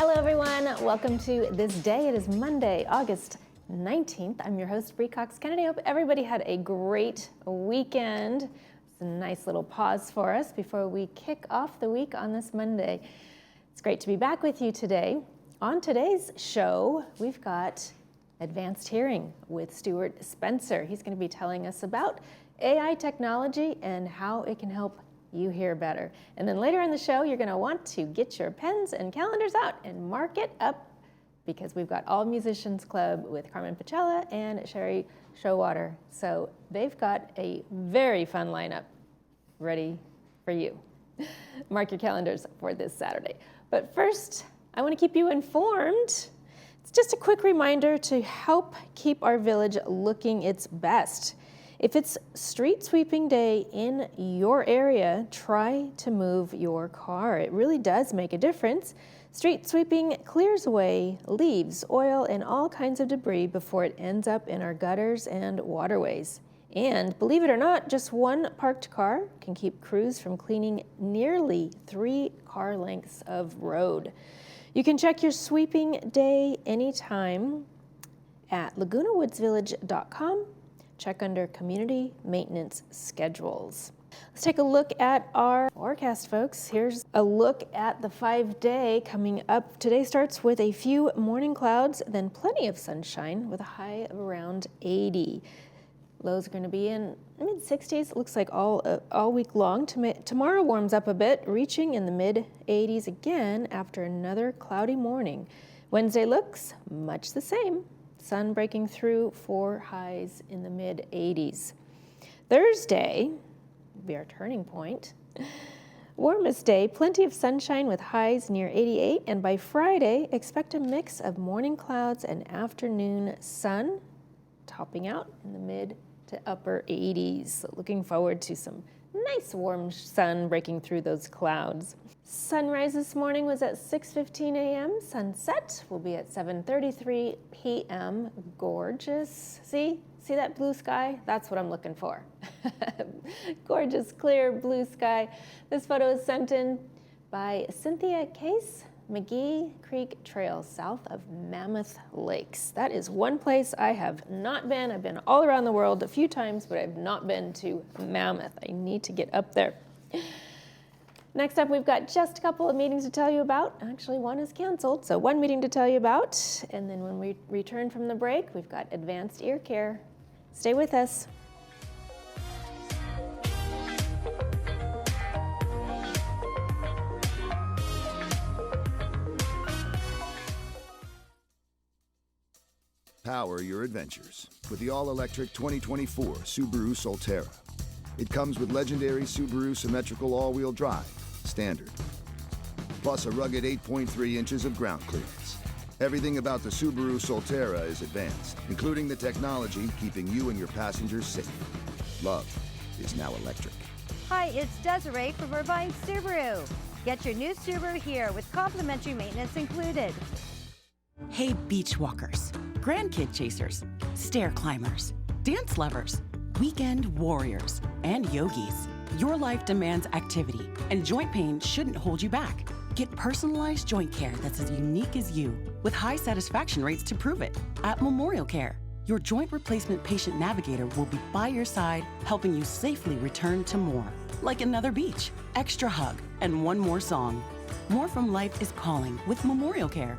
Hello everyone, welcome to This Day. It is Monday, August 19th. I'm your host, Bree Cox Kennedy. I hope everybody had a great weekend. It's a nice little pause for us before we kick off the week on this Monday. It's great to be back with you today. On today's show, we've got Advanced Hearing with Stuart Spencer. He's going to be telling us about AI technology and how it can help you hear better. And then later in the show, you're going to want to get your pens and calendars out and mark it up because we've got All Musicians Club with Carmen Pacella and Sherry Showwater. So they've got a very fun lineup ready for you. Mark your calendars for this Saturday. But first, I want to keep you informed. It's just a quick reminder to help keep our village looking its best. If it's street sweeping day in your area, try to move your car. It really does make a difference. Street sweeping clears away leaves, oil, and all kinds of debris before it ends up in our gutters and waterways. And believe it or not, just one parked car can keep crews from cleaning nearly 3 car lengths of road. You can check your sweeping day anytime at lagunawoodsvillage.com. Check under Community Maintenance Schedules. Let's take a look at our forecast, folks. Here's a look at the 5-day coming up. Today starts with a few morning clouds, then plenty of sunshine with a high of around 80. Lows are going to be in mid-60s. It looks like all week long. Tomorrow warms up a bit, reaching in the mid-80s again after another cloudy morning. Wednesday looks much the same. Sun breaking through for highs in the mid-80s. Thursday will be our turning point. Warmest day, plenty of sunshine with highs near 88, and by Friday, expect a mix of morning clouds and afternoon sun, topping out in the mid to upper 80s. So looking forward to some nice warm sun breaking through those clouds. Sunrise this morning was at 6:15 a.m. Sunset will be at 7:33 p.m. Gorgeous. See that blue sky? That's what I'm looking for. Gorgeous, clear blue sky. This photo is sent in by Cynthia Case, McGee Creek Trail, south of Mammoth Lakes. That is one place I have not been. I've been all around the world a few times, but I've not been to Mammoth. I need to get up there. Next up, we've got just a couple of meetings to tell you about. Actually, one is canceled, so one meeting to tell you about. And then when we return from the break, we've got advanced ear care. Stay with us. Power your adventures with the all-electric 2024 Subaru Solterra. It comes with legendary Subaru symmetrical all-wheel drive, standard, plus a rugged 8.3 inches of ground clearance. Everything about the Subaru Solterra is advanced, including the technology keeping you and your passengers safe. Love is now electric. Hi, it's Desiree from Irvine Subaru. Get your new Subaru here with complimentary maintenance included. Hey, beach walkers, grandkid chasers, stair climbers, dance lovers, weekend warriors, and yogis. Your life demands activity, and joint pain shouldn't hold you back. Get personalized joint care that's as unique as you, with high satisfaction rates to prove it. At Memorial Care, your joint replacement patient navigator will be by your side, helping you safely return to more. Like another beach, extra hug, and one more song. More from life is calling with Memorial Care.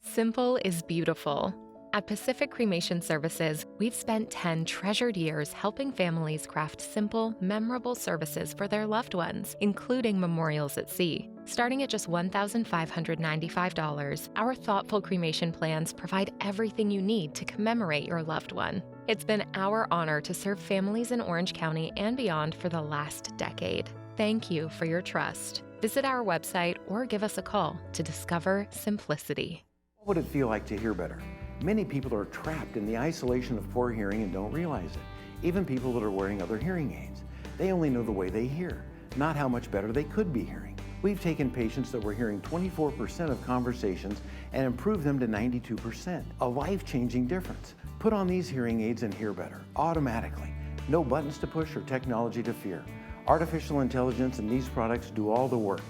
Simple is beautiful. At Pacific Cremation Services, we've spent 10 treasured years helping families craft simple, memorable services for their loved ones, including memorials at sea. Starting at just $1,595, our thoughtful cremation plans provide everything you need to commemorate your loved one. It's been our honor to serve families in Orange County and beyond for the last decade. Thank you for your trust. Visit our website or give us a call to discover simplicity. What would it feel like to hear better? Many people are trapped in the isolation of poor hearing and don't realize it. Even people that are wearing other hearing aids. They only know the way they hear, not how much better they could be hearing. We've taken patients that were hearing 24% of conversations and improved them to 92%. A life-changing difference. Put on these hearing aids and hear better, automatically. No buttons to push or technology to fear. Artificial intelligence and these products do all the work.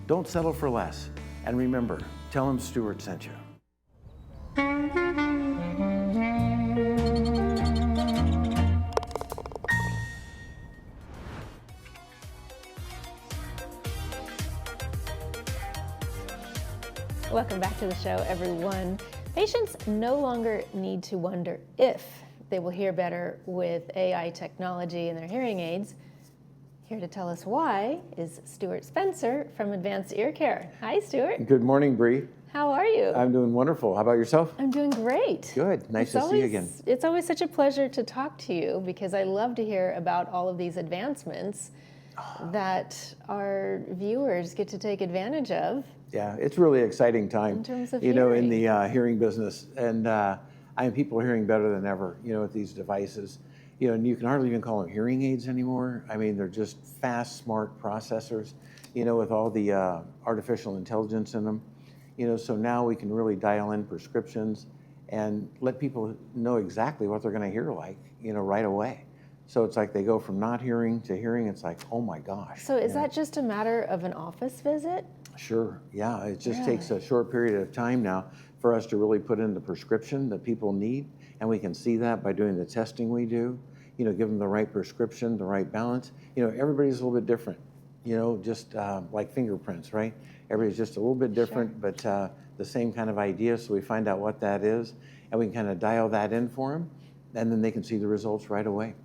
Don't settle for less. And remember, tell them Stuart sent you. Welcome back to the show, everyone. Patients no longer need to wonder if they will hear better with AI technology in their hearing aids. Here to tell us why is Stuart Spencer from Advanced Ear Care. Hi, Stuart. Good morning, Bree. How are you? I'm doing wonderful. How about yourself? I'm doing great. Good. Nice to see you again. It's always such a pleasure to talk to you because I love to hear about all of these advancements that our viewers get to take advantage of. Yeah, it's really exciting time. In terms of in hearing. the hearing business, and people are hearing better than ever. With these devices, and you can hardly even call them hearing aids anymore. I mean, they're just fast, smart processors. With all the artificial intelligence in them. So now we can really dial in prescriptions and let people know exactly what they're going to hear like, right away. So it's like they go from not hearing to hearing. It's like, oh my gosh. So is that just a matter of an office visit? Sure, yeah. It just Really? takes a short period of time now for us to really put in the prescription that people need. And we can see that by doing the testing we do, give them the right prescription, the right balance. Everybody's a little bit different, just like fingerprints, right? Everybody's just a little bit different, Sure. but the same kind of idea. So we find out what that is and we can kind of dial that in for them, and then they can see the results right away.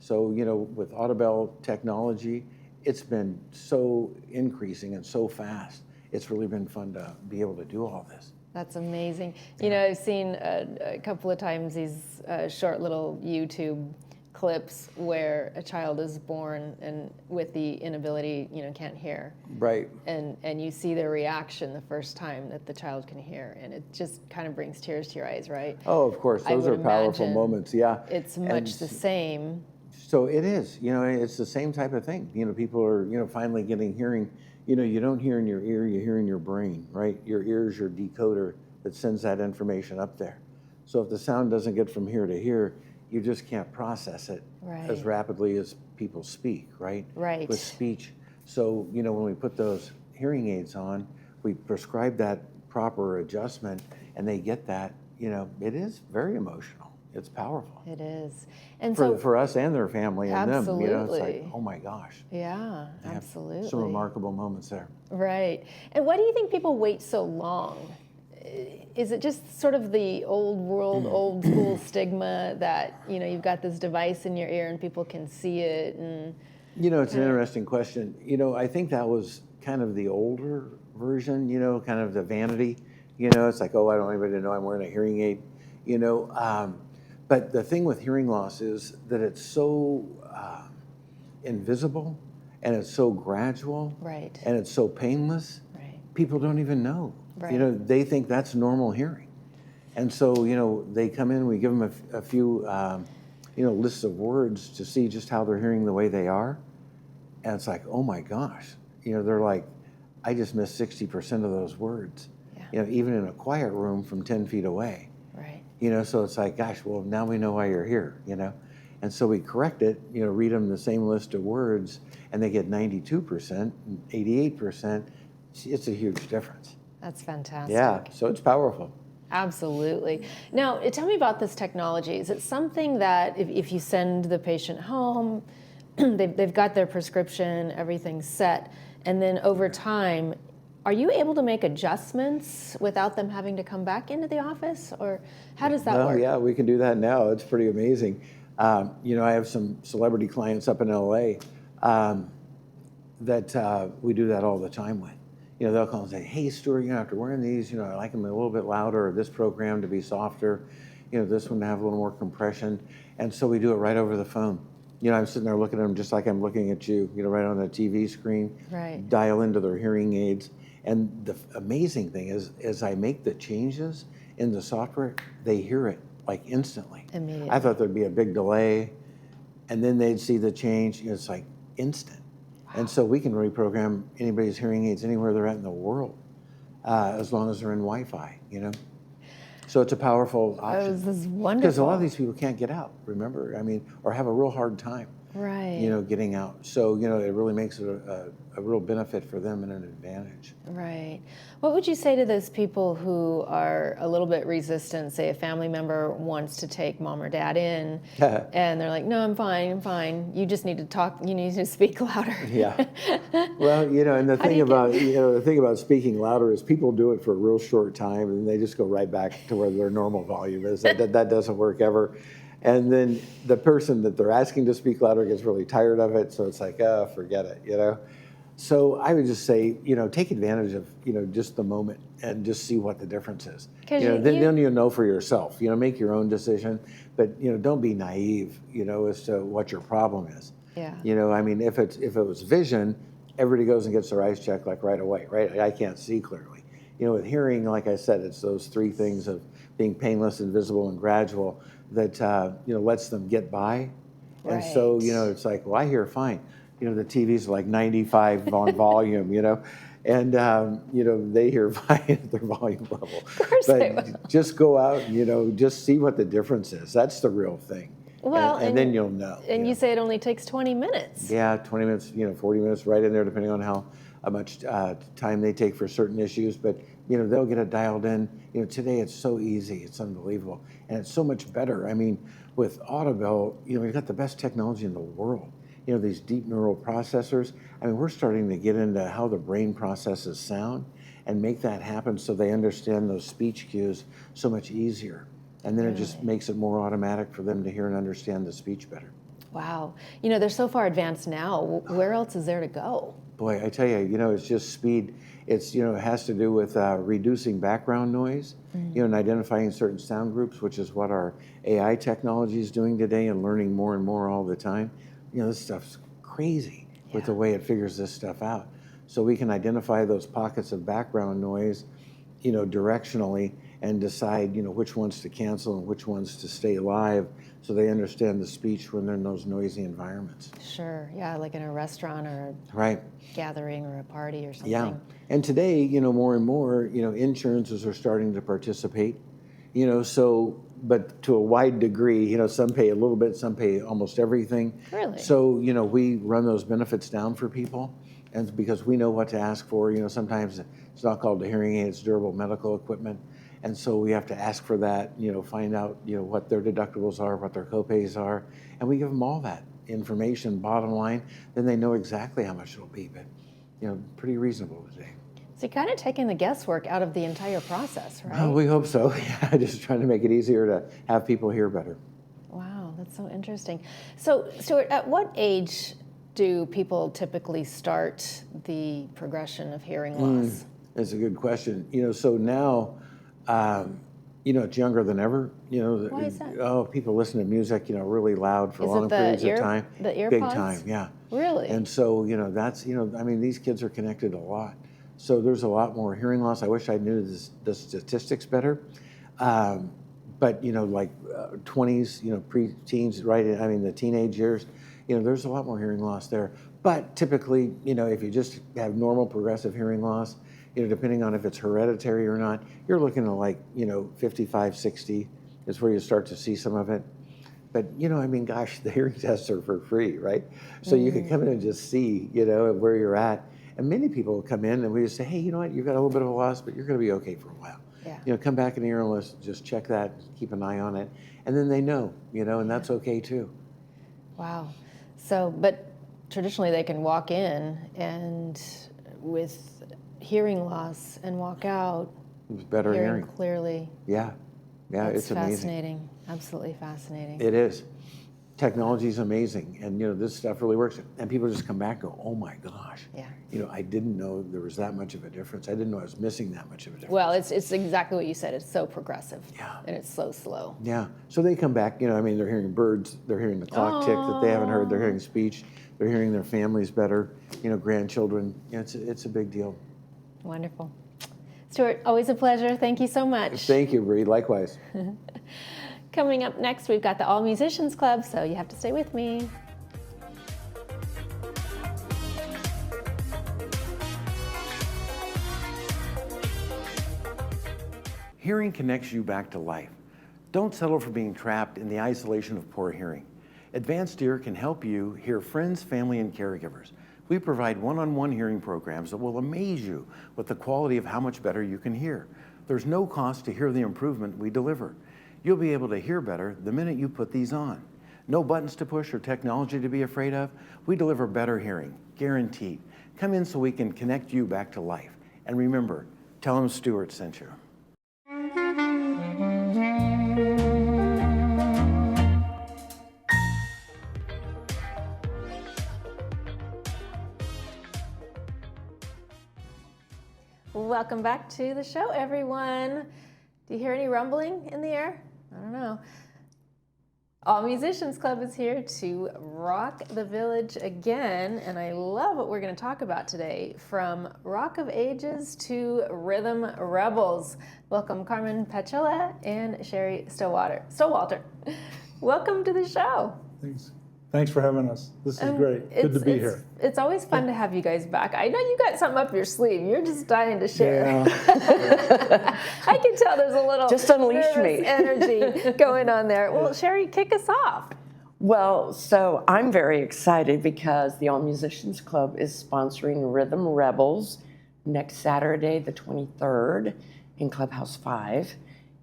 So, with Audibel technology, it's been so increasing and so fast. It's really been fun to be able to do all this. That's amazing. I've seen a couple of times these short little YouTube clips where a child is born and with the inability, can't hear. Right. And you see their reaction the first time that the child can hear, and it just kind of brings tears to your eyes, right? Oh, of course. Those I are would powerful imagine moments. Yeah. It's much the same. So it is, it's the same type of thing. People are, finally getting hearing. You don't hear in your ear, you hear in your brain, right? Your ear is your decoder that sends that information up there. So if the sound doesn't get from here to here, you just can't process it as Right. rapidly as people speak, right? Right. With speech. So, when we put those hearing aids on, we prescribe that proper adjustment and they get that, it is very emotional. It's powerful. It is. And For us and their family and them, it's like, Absolutely. oh my gosh. yeah, They have absolutely. Some remarkable moments there. Right. And why do you think people wait so long? Is it just sort of the old world, old school stigma that, you've got this device in your ear and people can see it? And It's an interesting question. I think that was kind of the older version, kind of the vanity. It's like, oh, I don't want anybody to know I'm wearing a hearing aid. But the thing with hearing loss is that it's so invisible and it's so gradual. Right. And it's so painless. Right. People don't even know. Right. They think that's normal hearing. And so, they come in, we give them a few, lists of words to see just how they're hearing the way they are. And it's like, oh my gosh, they're like, I just missed 60% of those words, Yeah. Even in a quiet room from 10 feet away. Right. So it's like, gosh, well, now we know why you're here, And so we correct it, read them the same list of words, and they get 92%, 88%. It's a huge difference. That's fantastic. Yeah, so it's powerful. Absolutely. Now, tell me about this technology. Is it something that if you send the patient home, they've got their prescription, everything's set, and then over time, are you able to make adjustments without them having to come back into the office? Or how does that work? Yeah, we can do that now. It's pretty amazing. I have some celebrity clients up in LA that we do that all the time with. They'll call and say, hey, Stuart, after wearing these, I like them a little bit louder, or this program to be softer, this one to have a little more compression. And so we do it right over the phone. I'm sitting there looking at them just like I'm looking at you, right on the TV screen. Right. Dial into their hearing aids. And the amazing thing is, as I make the changes in the software, they hear it like instantly. Immediately. I thought there'd be a big delay, and then they'd see the change. It's like instant. And so we can reprogram anybody's hearing aids anywhere they're at in the world, as long as they're in Wi-Fi, So it's a powerful option. This is wonderful. Because a lot of these people can't get out, remember? Or have a real hard time. Right. Getting out. So, it really makes it a real benefit for them and an advantage. Right. What would you say to those people who are a little bit resistant? Say a family member wants to take mom or dad in, and they're like, "No, I'm fine. You just need to talk. You need to speak louder." Yeah. Well, and the thing about speaking louder is people do it for a real short time, and they just go right back to where their normal volume is. That doesn't work ever. And then the person that they're asking to speak louder gets really tired of it, so it's like, forget it, So I would just say, take advantage of, just the moment and just see what the difference is. Then you'll know for yourself, make your own decision, but, don't be naive, as to what your problem is. Yeah. If it was vision, everybody goes and gets their eyes checked like right away, right? I can't see clearly. With hearing, like I said, it's those three things of being painless, invisible, and gradual that, lets them get by. Right. And so, it's like, well, I hear fine. The TV's like 95 on volume, and, they hear fine at their volume level. Of course they will. Just go out and, just see what the difference is. That's the real thing. Well, and then you'll know. And you say it only takes 20 minutes. Yeah, 20 minutes, 40 minutes right in there, depending on how much time they take for certain issues. But, they'll get it dialed in. Today it's so easy. It's unbelievable. And it's so much better. With Audible, we've got the best technology in the world. These deep neural processors. We're starting to get into how the brain processes sound and make that happen so they understand those speech cues so much easier. And then it just makes it more automatic for them to hear and understand the speech better. Wow. They're so far advanced now. Where else is there to go? Boy, I tell you, it's just speed. It's, it has to do with reducing background noise, and identifying certain sound groups, which is what our AI technology is doing today and learning more and more all the time. This stuff's crazy with the way it figures this stuff out. So we can identify those pockets of background noise, directionally, and decide, which ones to cancel and which ones to stay live so they understand the speech when they're in those noisy environments. Sure, yeah, like in a restaurant or a gathering or a party or something. Yeah, and today, more and more, insurances are starting to participate, so, but to a wide degree, some pay a little bit, some pay almost everything. Really? So, we run those benefits down for people, and because we know what to ask for, sometimes it's not called a hearing aid, it's durable medical equipment. And so we have to ask for that, find out, what their deductibles are, what their copays are, and we give them all that information, bottom line, then they know exactly how much it'll be, but, pretty reasonable today. So you're kind of taking the guesswork out of the entire process, right? Well, we hope so. Yeah, just trying to make it easier to have people hear better. Wow, that's so interesting. So, Stuart, at what age do people typically start the progression of hearing loss? That's a good question. So now, it's younger than ever. Why is that? Oh, people listen to music, really loud for Is long it periods of time. The earpods? Big time, yeah. Really? And so, that's, these kids are connected a lot. So there's a lot more hearing loss. I wish I knew the statistics better. But, like 20s, pre-teens, right? The teenage years, there's a lot more hearing loss there. But typically, if you just have normal progressive hearing loss, depending on if it's hereditary or not, you're looking at like, 55, 60 is where you start to see some of it. But, gosh, the hearing tests are for free, right? So you can come in and just see, where you're at. And many people will come in and we just say, hey, you know what, you've got a little bit of a loss, but you're going to be okay for a while. Yeah. Come back in here and let's just check that, keep an eye on it. And then they know, and that's okay too. Wow. So, but traditionally they can walk in and with hearing loss and walk out With better hearing. Clearly. Yeah. Yeah, That's it's amazing. fascinating. Absolutely fascinating. It is. Technology is amazing, and this stuff really works. And people just come back and go, "Oh my gosh!" Yeah. I didn't know there was that much of a difference. I didn't know I was missing that much of a difference. Well, it's exactly what you said. It's so progressive. Yeah. And it's so slow. Yeah. So they come back. They're hearing birds. They're hearing the clock tick that they haven't heard. They're hearing speech. They're hearing their families better. Grandchildren. It's a big deal. Wonderful. Stuart, always a pleasure. Thank you so much. Thank you, Bree. Likewise. Coming up next, we've got the All Musicians Club, so you have to stay with me. Hearing connects you back to life. Don't settle for being trapped in the isolation of poor hearing. Advanced Ear can help you hear friends, family, and caregivers. We provide one-on-one hearing programs that will amaze you with the quality of how much better you can hear. There's no cost to hear the improvement we deliver. You'll be able to hear better the minute you put these on. No buttons to push or technology to be afraid of. We deliver better hearing, guaranteed. Come in so we can connect you back to life. And remember, tell them Stuart sent you. Welcome back to the show, everyone. Do you hear any rumbling in the air? I don't know. All Musicians Club is here to rock the village again, and I love what we're going to talk about today, from Rock of Ages to Rhythm Rebels. Welcome Carmen Pachola and Sherry Stowalter. Welcome to the show. Thanks for having us. This is great. Good to be here. It's always fun to have you guys back. I know you got something up your sleeve. You're just dying to share. Yeah. I can tell there's a little just unleash nervous me energy going on there. Well, Sherry, kick us off. Well, so I'm very excited because the All Musicians Club is sponsoring Rhythm Rebels next Saturday, the 23rd, in Clubhouse 5.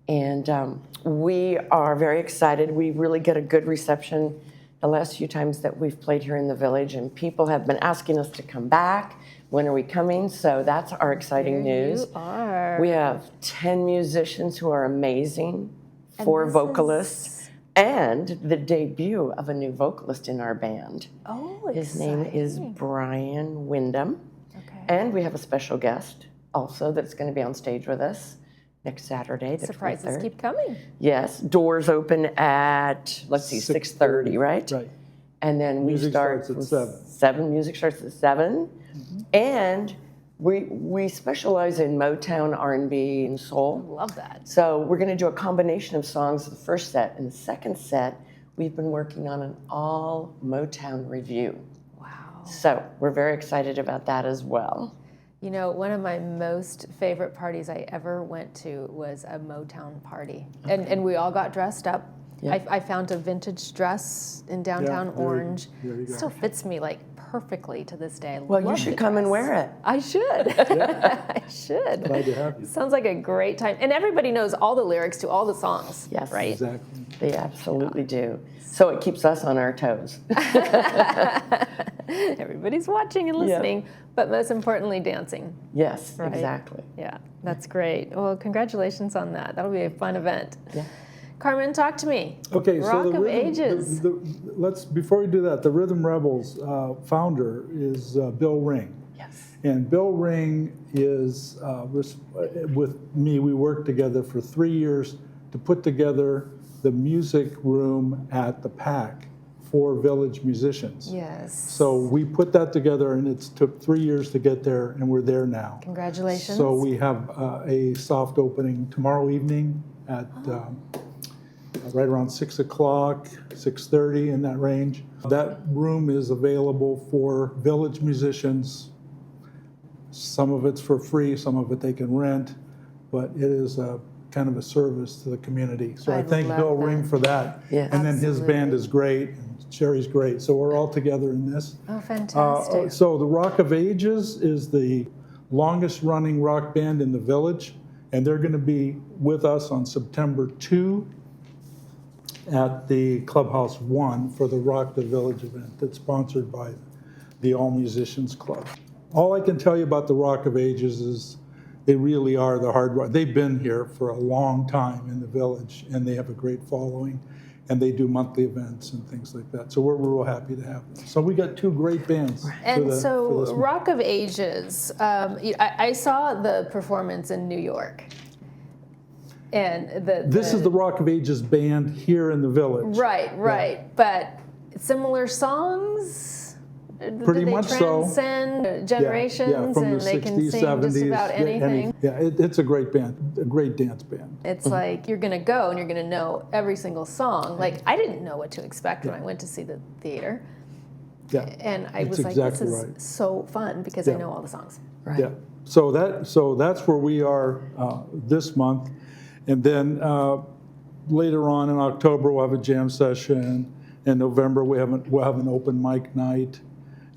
And we are very excited. We really get a good reception the last few times that we've played here in the village, and people have been asking us to come back. When are we coming? So that's our exciting news. You are. We have 10 musicians who are amazing, 4 vocalists, and the debut of a new vocalist in our band. Oh, exciting. His name is Brian Wyndham. Okay. And we have a special guest also that's going to be on stage with us next Saturday, the Surprises 23rd. keep coming. Yes, doors open at, let's see, 6:30, right? Right. And then we Music start starts at 7. 7. Music starts at 7. Mm-hmm. And we specialize in Motown, R&B, and soul. Love that. So we're going to do a combination of songs the first set. And the second set, we've been working on an all Motown review. Wow. So we're very excited about that as well. You know, one of my most favorite parties I ever went to was a Motown party. Okay. And we all got dressed up. Yeah. I found a vintage dress in downtown Orange. There you go. Still fits me like perfectly to this day. Well, you should come and wear it. I should. Yeah. I should. Glad to have you. Sounds like a great time. And everybody knows all the lyrics to all the songs. Yes. Right? Exactly. They absolutely do. So it keeps us on our toes. Everybody's watching and listening, but most importantly, dancing. Yes, right? Exactly. Yeah, that's great. Well, congratulations on that. That'll be a fun event. Yeah. Carmen, talk to me. Okay, Rock so the of rhythm, Ages. let's before we do that, the Rhythm Rebels founder is Bill Ring. Yes. And Bill Ring is with me. We worked together for 3 years to put together the music room at the PAC for village musicians. Yes. So we put that together, and it took 3 years to get there, and we're there now. Congratulations. So we have a soft opening tomorrow evening at right around 6 o'clock, 6:30, in that range. That room is available for village musicians. Some of it's for free, some of it they can rent, but it is a kind of a service to the community. So I thank Bill Ring for that. Yes. And then his band is great, and Sherry's great. So we're all together in this. Oh, fantastic. So the Rock of Ages is the longest running rock band in the village, and they're going to be with us on September 2 at the Clubhouse 1 for the Rock the Village event that's sponsored by the All Musicians Club. All I can tell you about the Rock of Ages is they really are the hard rock. They've been here for a long time in the village, and they have a great following, and they do monthly events and things like that. So we're real happy to have them. So we got 2 great bands. And so Rock of Ages, I saw the performance in New York. And this is the Rock of Ages band here in the village. Right. Yeah. But similar songs? Pretty much so. Transcend generations, from and the they 60s, can sing 70s, just about anything. It's a great band, a great dance band. It's like you're going to go and you're going to know every single song. Like, I didn't know what to expect when I went to see the theater. Yeah, and I was like, this is so fun because I know all the songs. Right. Yeah. So that's where we are this month. And then later on in October, we'll have a jam session. In November, we'll have an open mic night.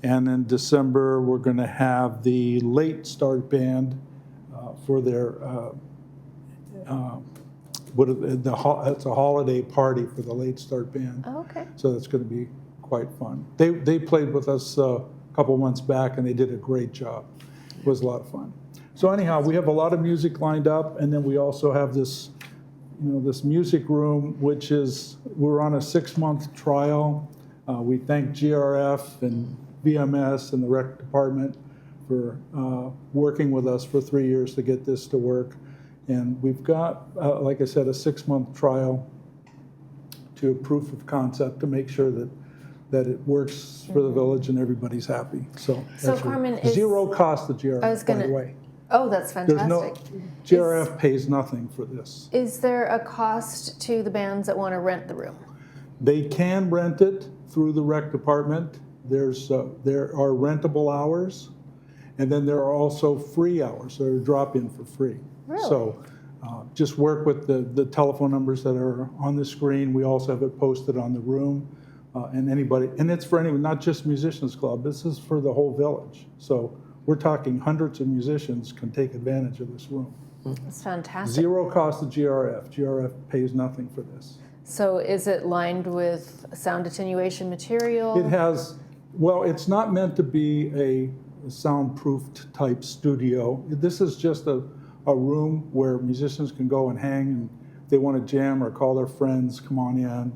And in December, we're going to have the late start band for their, it's a holiday party for the late start band. Oh, okay. So that's going to be quite fun. They played with us a couple months back, and they did a great job. It was a lot of fun. So anyhow, we have a lot of music lined up, and then we also have this, this music room, which is, we're on a 6-month trial. We thank GRF and VMS and the rec department for working with us for 3 years to get this to work. And we've got, like I said, a 6-month trial to a proof of concept to make sure that it works for the village and everybody's happy. So Carmen, is zero cost to GRF, by the way. Oh, that's fantastic. GRF pays nothing for this. Is there a cost to the bands that want to rent the room? They can rent it through the rec department. There are rentable hours, and then there are also free hours, so they're drop-in for free. Really? So just work with the telephone numbers that are on the screen. We also have it posted on the room, and it's for anyone, not just Musicians Club. This is for the whole village. So we're talking hundreds of musicians can take advantage of this room. That's fantastic. Zero cost to GRF. GRF pays nothing for this. So is it lined with sound attenuation material? It has, well, it's not meant to be a soundproofed type studio. This is just a room where musicians can go and hang, and if they want to jam or call their friends, come on in.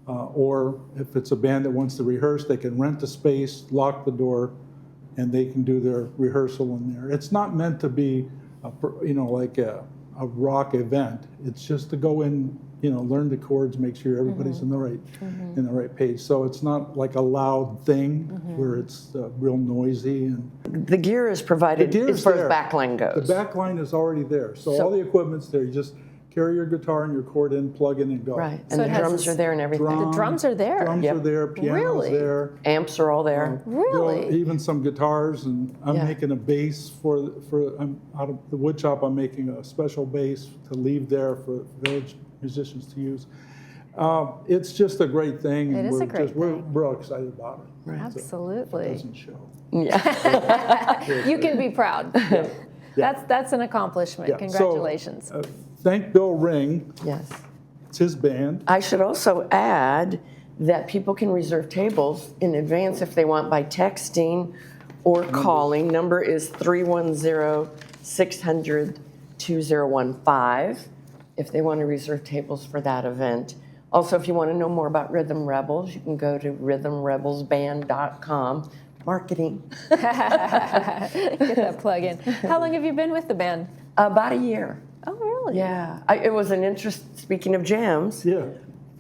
Or if it's a band that wants to rehearse, they can rent the space, lock the door, and they can do their rehearsal in there. It's not meant to be, like a rock event. It's just to go in, learn the chords, make sure everybody's in the right page. So it's not like a loud thing where it's real noisy. And The gear is provided as far as backline goes. The backline is already there. So all the equipment's there. You just carry your guitar and your cord in, plug in, and go. Right, and the drums are there and everything. The drums are there? Drums are there, piano's there. Amps are all there. Really? Even some guitars, and I'm making a bass I'm out of the wood shop. I'm making a special bass to leave there for village musicians to use. It's just a great thing. It is a great thing. We're real excited about it. Right. Absolutely. It doesn't show. Yeah. You can be proud. That's an accomplishment. Yeah. Congratulations. So, thank Bill Ring. Yes. It's his band. I should also add that people can reserve tables in advance if they want by texting or calling. Number is 310-600-2015 if they want to reserve tables for that event. Also, if you want to know more about Rhythm Rebels, you can go to rhythmrebelsband.com. Marketing. Get that plug in. How long have you been with the band? About a year. Oh, really? Yeah. It was an interest, speaking of jams. Yeah.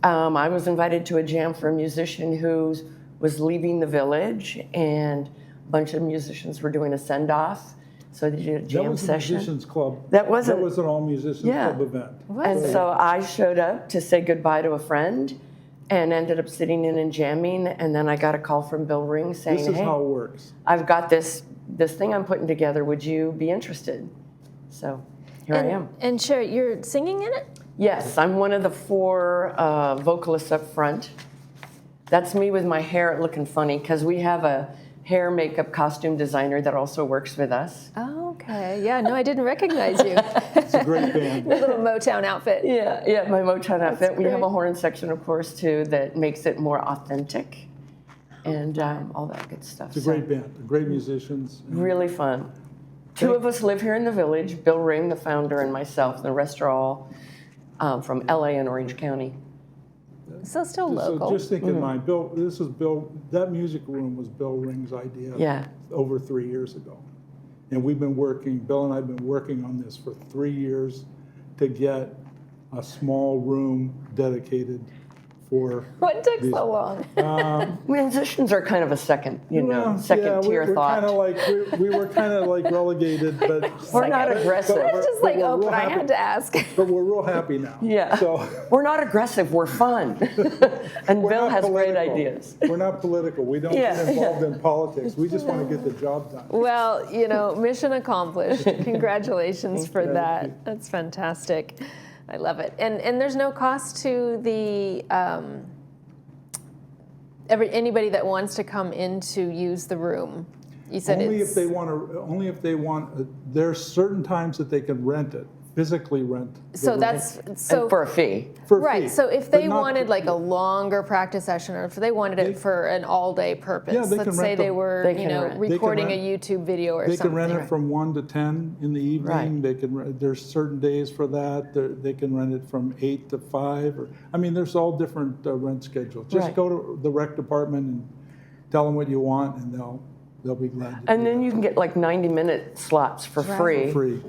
I was invited to a jam for a musician who was leaving the village, and a bunch of musicians were doing a send-off. So they did a jam session. That was a musicians club. That was an all musicians club event. And so I showed up to say goodbye to a friend and ended up sitting in and jamming, and then I got a call from Bill Ring saying, This is hey, how it works. I've got this thing I'm putting together. Would you be interested? So here I am. And Sherry, you're singing in it? Yes, I'm one of the 4 vocalists up front. That's me with my hair looking funny, because we have a hair, makeup, costume designer that also works with us. Oh, okay. Yeah, no, I didn't recognize you. It's a great band. Your little Motown outfit. Yeah, my Motown outfit. We have a horn section, of course, too, that makes it more authentic and all that good stuff. It's a great band, great musicians. Really fun. 2 of us live here in the village, Bill Ring, the founder, and myself. The rest are all from LA and Orange County. So still local. So just think in mind, Bill, that music room was Bill Ring's idea over 3 years ago. And Bill and I have been working on this for 3 years to get a small room dedicated for. What took so long? Musicians are kind of a second tier thought. We were kind of like relegated, but we're not aggressive. It's just like, oh, but I had to ask. But we're real happy now. Yeah. So we're not aggressive. We're fun. And Bill has great ideas. We're not political. We don't get involved in politics. We just want to get the job done. Well, mission accomplished. Congratulations for that. That's fantastic. I love it. And there's no cost to the anybody that wants to come in to use the room. You said Only it's if they want to. Only if they want. There's certain times that they can rent it, physically rent. so that's so And for a fee. for a right. fee, So if but they not- wanted like a longer practice session, or if they wanted it for an all-day purpose, Yeah, they can let's say rent they them. were, They you can know, rent. They can recording rent. a YouTube video or They something. can rent it from 1 to 10 in the evening. Right. They can. There's certain days for that. They can rent it from 8 to 5. Or I mean, there's all different rent schedules. Just Right. go to the rec department and tell them what you want, and they'll be glad to. And do then that. you can get like 90-minute slots for free. For free.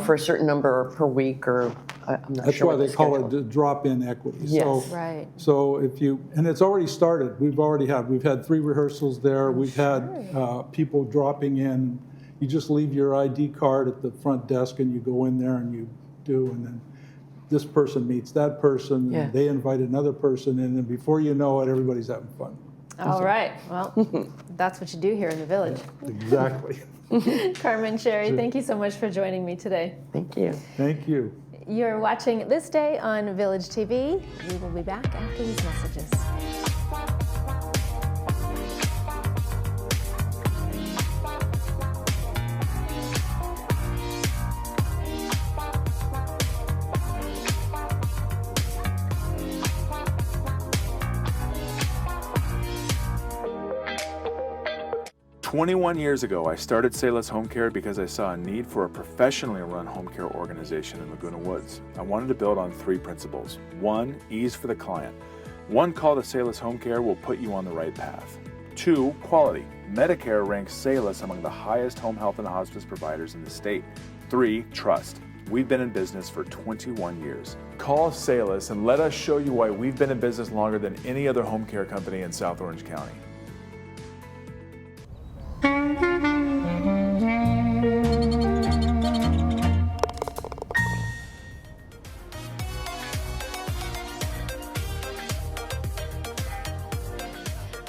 For a certain number per week, or I'm not That's sure why what they the call schedule. it drop-in equity. Yes. So, Right. So if you, and it's already started. We've had 3 rehearsals there. We've had people dropping in. You just leave your ID card at the front desk, and you go in there and you do, and then this person meets that person, Yeah. and they invite another person in, and before you know it, everybody's having fun. All right. Well, that's what you do here in the village. Exactly. Carmen, Sherry, thank you so much for joining me today. Thank you. Thank you. You're watching This Day on Village TV. We will be back after these messages. "21 years ago, I started Sayless Home Care because I saw a need for a professionally run home care organization in Laguna Woods. I wanted to build on 3 principles. 1, ease for the client. 1 call to Sayless Home Care will put you on the right path. 2, quality. Medicare ranks Sayless among the highest home health and hospice providers in the state. 3, trust. We've been in business for 21 years. Call Sayless and let us show you why we've been in business longer than any other home care company in South Orange County."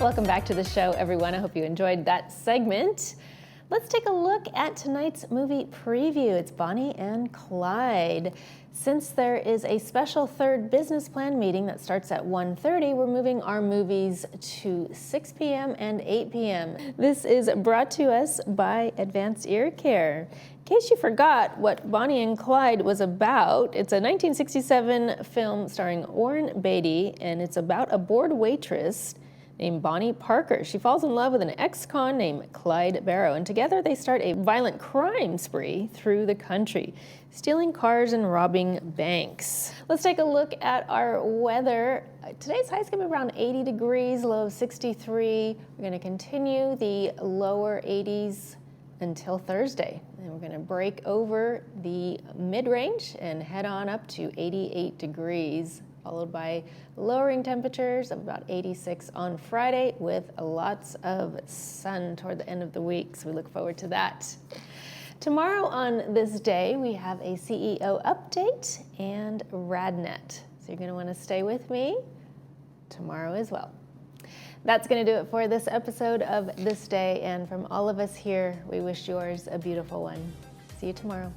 Welcome back to the show, everyone. I hope you enjoyed that segment. Let's take a look at tonight's movie preview. It's Bonnie and Clyde. Since there is a special 3rd business plan meeting that starts at 1:30, we're moving our movies to 6 p.m. and 8 p.m. This is brought to us by Advanced Ear Care. In case you forgot what Bonnie and Clyde was about, it's a 1967 film starring Warren Beatty, and it's about a bored waitress named Bonnie Parker. She falls in love with an ex-con named Clyde Barrow, and together they start a violent crime spree through the country, stealing cars and robbing banks. Let's take a look at our weather. Today's high is gonna be around 80 degrees, low of 63. We're gonna continue the lower 80s until Thursday. And we're gonna break over the mid-range and head on up to 88 degrees, followed by lowering temperatures of about 86 on Friday with lots of sun toward the end of the week. So we look forward to that. Tomorrow on This Day, we have a CEO update and RadNet. So you're gonna wanna stay with me tomorrow as well. That's gonna do it for this episode of This Day, and from all of us here, we wish yours a beautiful one. See you tomorrow.